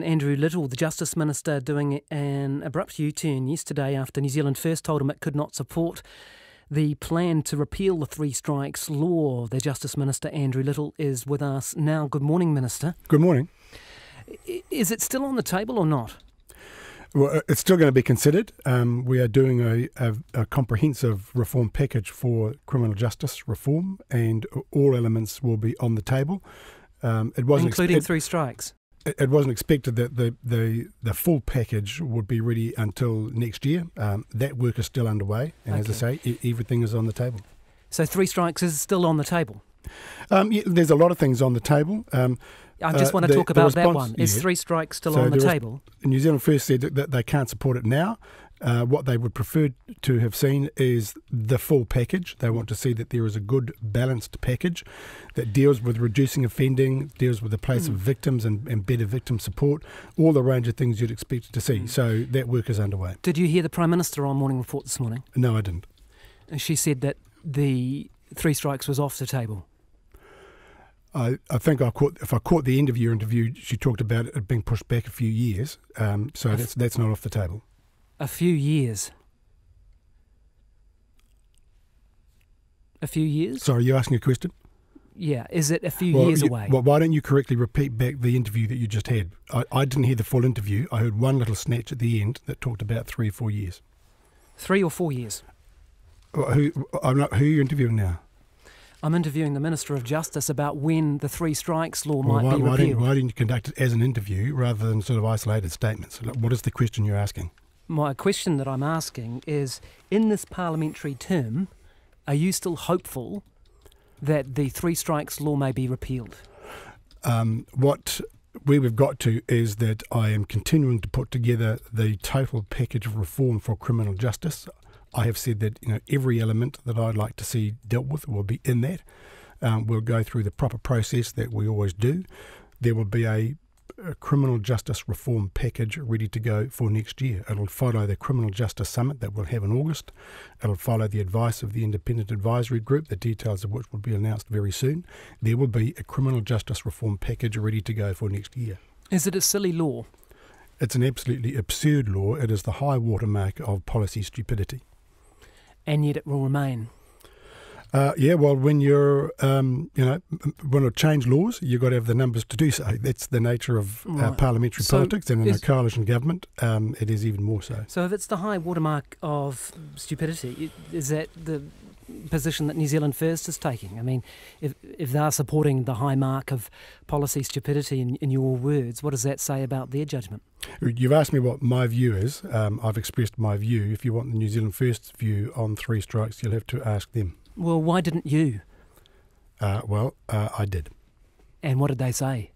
Andrew Little, the Justice Minister, doing an abrupt U-turn yesterday after New Zealand First told him it could not support the plan to repeal the three strikes law. The Justice Minister, Andrew Little, is with us now. Good morning, Minister. Good morning. Is it still on the table or not? Well, it's still going to be considered. We are doing a comprehensive reform package for criminal justice reform, and all elements will be on the table. Including three strikes? It wasn't expected that the full package would be ready until next year. That work is still underway, and as I say, everything is on the table. So three strikes is still on the table? Yeah, there's a lot of things on the table. I just want to talk about that one. Is three strikes still on the table? New Zealand First said that they can't support it now. What they would prefer to have seen is the full package. They want to see that there is a good, balanced package that deals with reducing offending, deals with the place of victims and better victim support, all the range of things you'd expect to see. So that work is underway. Did you hear the Prime Minister on Morning Report this morning? No, I didn't. She said that the three strikes was off the table. I think if I caught the end of your interview, she talked about it being pushed back a few years. So that's not off the table. A few years? A few years? Sorry, you're asking a question? Yeah, is it a few years away? Well, why don't you correctly repeat back the interview that you just had? I didn't hear the full interview. I heard one little snatch at the end that talked about 3 or 4 years. 3 or 4 years? Who are you interviewing now? I'm interviewing the Minister of Justice about when the three strikes law might be repealed. Why didn't you conduct it as an interview rather than sort of isolated statements? What is the question you're asking? My question that I'm asking is, in this parliamentary term, are you still hopeful that the three strikes law may be repealed? Where we've got to is that I am continuing to put together the total package of reform for criminal justice. I have said that every element that I'd like to see dealt with will be in that. We'll go through the proper process that we always do. There will be a criminal justice reform package ready to go for next year. It'll follow the Criminal Justice Summit that we'll have in August. It'll follow the advice of the Independent Advisory Group, the details of which will be announced very soon. There will be a criminal justice reform package ready to go for next year. Is it a silly law? It's an absolutely absurd law. It is the high watermark of policy stupidity. And yet it will remain. When you're, when you change laws, you've got to have the numbers to do so. That's the nature of parliamentary politics, and in a coalition government, it is even more so. So if it's the high watermark of stupidity, is that the position that New Zealand First is taking? I mean, if they're supporting the high mark of policy stupidity in your words, what does that say about their judgment? You've asked me what my view is. I've expressed my view. If you want the New Zealand First view on three strikes, you'll have to ask them. Well, why didn't you? I did. And what did they say?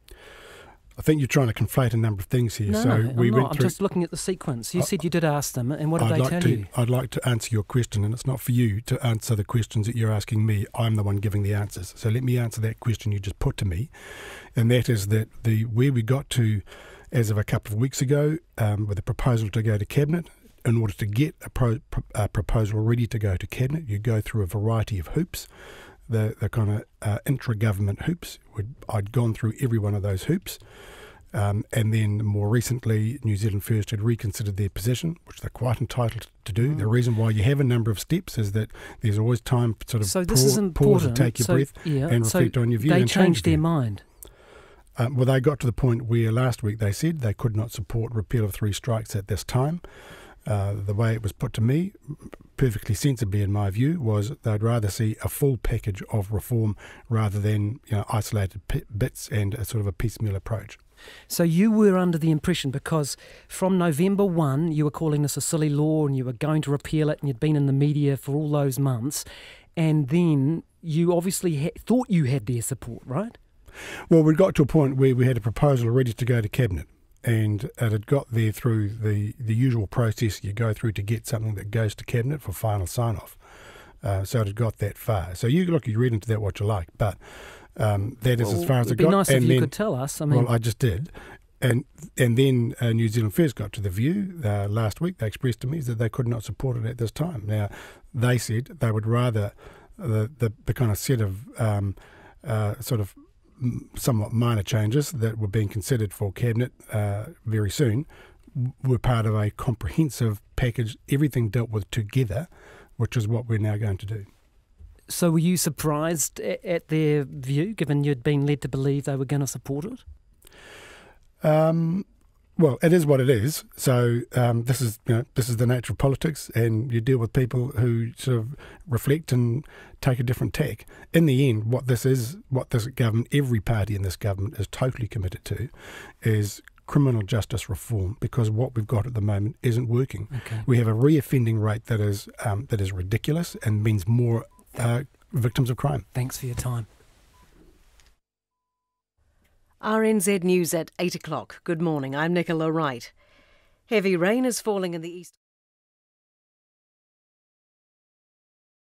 I think you're trying to conflate a number of things here. No, I'm just looking at the sequence. You said you did ask them, and what did they tell you? I'd like to answer your question, and it's not for you to answer the questions that you're asking me. I'm the one giving the answers. So let me answer that question you just put to me, and that is that where we got to as of a couple of weeks ago with a proposal to go to Cabinet. In order to get a proposal ready to go to Cabinet, you go through a variety of hoops, the kind of intra-government hoops. I'd gone through every one of those hoops. And then more recently, New Zealand First had reconsidered their position, which they're quite entitled to do. The reason why you have a number of steps is that there's always time to sort of pause and take your breath and reflect on your view. They changed their mind. Well, they got to the point where last week they said they could not support repeal of three strikes at this time. The way it was put to me, perfectly sensibly in my view, was they'd rather see a full package of reform rather than isolated bits and a sort of a piecemeal approach. So you were under the impression, because from November 1 you were calling this a silly law and you were going to repeal it, and you'd been in the media for all those months, and then you obviously thought you had their support, right? Well, we got to a point where we had a proposal ready to go to Cabinet. And it had got there through the usual process you go through to get something that goes to Cabinet for final sign-off. So it had got that far. So you read into that what you like, but that is as far as it got. It'd be nice if you could tell us. Well, I just did. And then New Zealand First got to the view last week. They expressed to me that they could not support it at this time. Now, they said they would rather the kind of set of sort of somewhat minor changes that were being considered for Cabinet very soon were part of a comprehensive package, everything dealt with together, which is what we're now going to do. So were you surprised at their view, given you'd been led to believe they were going to support it? Well, it is what it is. So this is the nature of politics, and you deal with people who sort of reflect and take a different tack. In the end, what this government, every party in this government is totally committed to, is criminal justice reform, because what we've got at the moment isn't working. Okay. We have a reoffending rate that is ridiculous and means more victims of crime. Thanks for your time. RNZ News at 8 o'clock. Good morning, I'm Nicola Wright. Heavy rain is falling in the east.